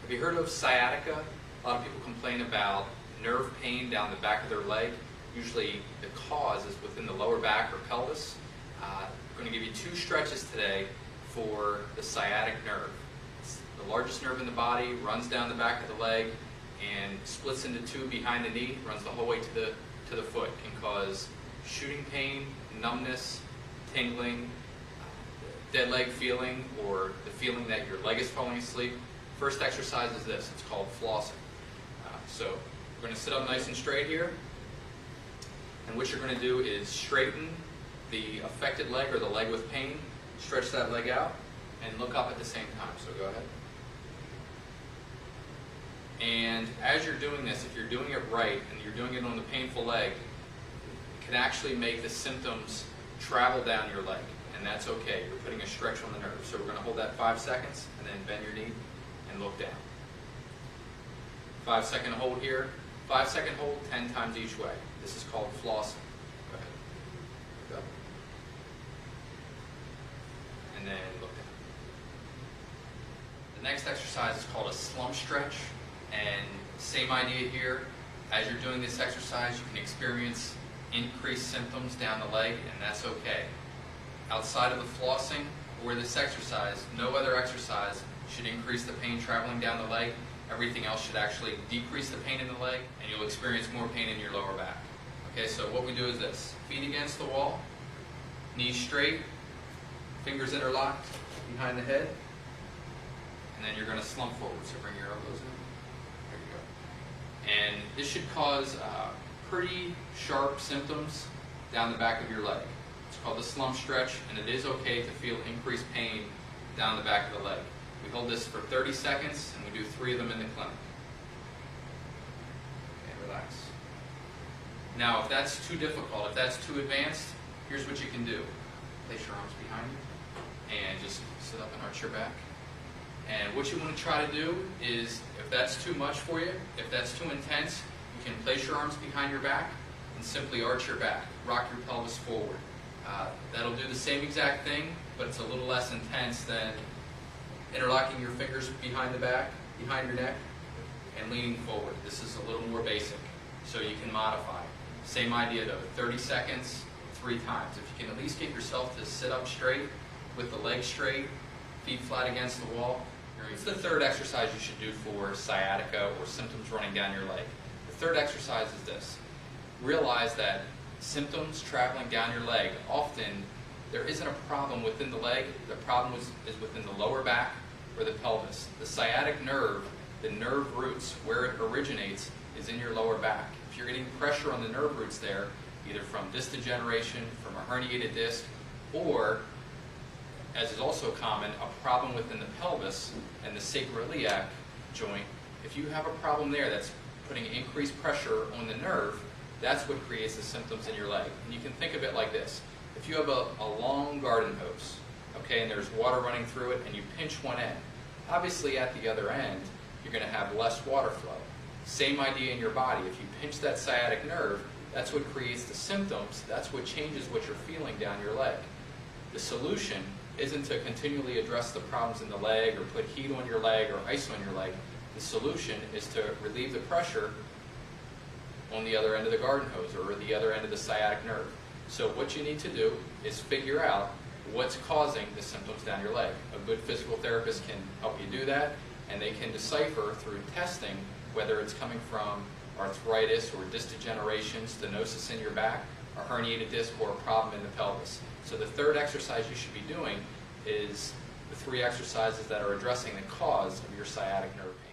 Have you heard of sciatica? A lot of people complain about nerve pain down the back of their leg. Usually the cause is within the lower back or pelvis. I'm going to give you two stretches today for the sciatic nerve. It's the largest nerve in the body, runs down the back of the leg, and splits into two behind the knee, runs the whole way to the foot. Can cause shooting pain, numbness, tingling, dead leg feeling, or the feeling that your leg is falling asleep. First exercise is this. It's called flossing. So we're going to sit up nice and straight here, and what you're going to do is straighten the affected leg or the leg with pain, stretch that leg out, and look up at the same time. So go ahead. And as you're doing this, if you're doing it right and you're doing it on the painful leg, it can actually make the symptoms travel down your leg, and that's okay. You're putting a stretch on the nerve. So we're going to hold that 5 seconds and then bend your knee and look down. 5 second hold here, 5 second hold 10 times each way. This is called flossing. Go ahead. Look up. And then look down. The next exercise is called a slump stretch. And same idea here. As you're doing this exercise, you can experience increased symptoms down the leg, and that's okay. Outside of the flossing or this exercise, no other exercise should increase the pain traveling down the leg. Everything else should actually decrease the pain in the leg, and you'll experience more pain in your lower back. Okay, so what we do is this. Feet against the wall, knees straight, fingers interlocked behind the head, and then you're going to slump forward. So bring your elbows in. There you go. And this should cause pretty sharp symptoms down the back of your leg. It's called the slump stretch, and it is okay to feel increased pain down the back of the leg. We hold this for 30 seconds, and we do 3 of them in the clinic. Okay, relax. Now, if that's too difficult, if that's too advanced, here's what you can do. Place your arms behind you, and just sit up and arch your back. And what you want to try to do is, if that's too much for you, if that's too intense, you can place your arms behind your back and simply arch your back. Rock your pelvis forward. That'll do the same exact thing, but it's a little less intense than interlocking your fingers behind the back, behind your neck, and leaning forward. This is a little more basic, so you can modify. Same idea though, 30 seconds, 3 times. If you can at least get yourself to sit up straight with the legs straight, feet flat against the wall. It's the third exercise you should do for sciatica or symptoms running down your leg. The third exercise is this. Realize that symptoms traveling down your leg, often there isn't a problem within the leg. The problem is within the lower back or the pelvis. The sciatic nerve, the nerve roots, where it originates is in your lower back. If you're getting pressure on the nerve roots there, either from disc degeneration, from a herniated disc, or, as is also common, a problem within the pelvis and the sacroiliac joint, if you have a problem there that's putting increased pressure on the nerve, that's what creates the symptoms in your leg. And you can think of it like this. If you have a long garden hose, okay, and there's water running through it, and you pinch one end, obviously at the other end, you're going to have less water flow. Same idea in your body. If you pinch that sciatic nerve, that's what creates the symptoms. That's what changes what you're feeling down your leg. The solution isn't to continually address the problems in the leg or put heat on your leg or ice on your leg. The solution is to relieve the pressure on the other end of the garden hose or the other end of the sciatic nerve. So what you need to do is figure out what's causing the symptoms down your leg. A good physical therapist can help you do that, and they can decipher through testing whether it's coming from arthritis or disc degeneration, stenosis in your back, a herniated disc, or a problem in the pelvis. So the third exercise you should be doing is the 3 exercises that are addressing the cause of your sciatic nerve pain.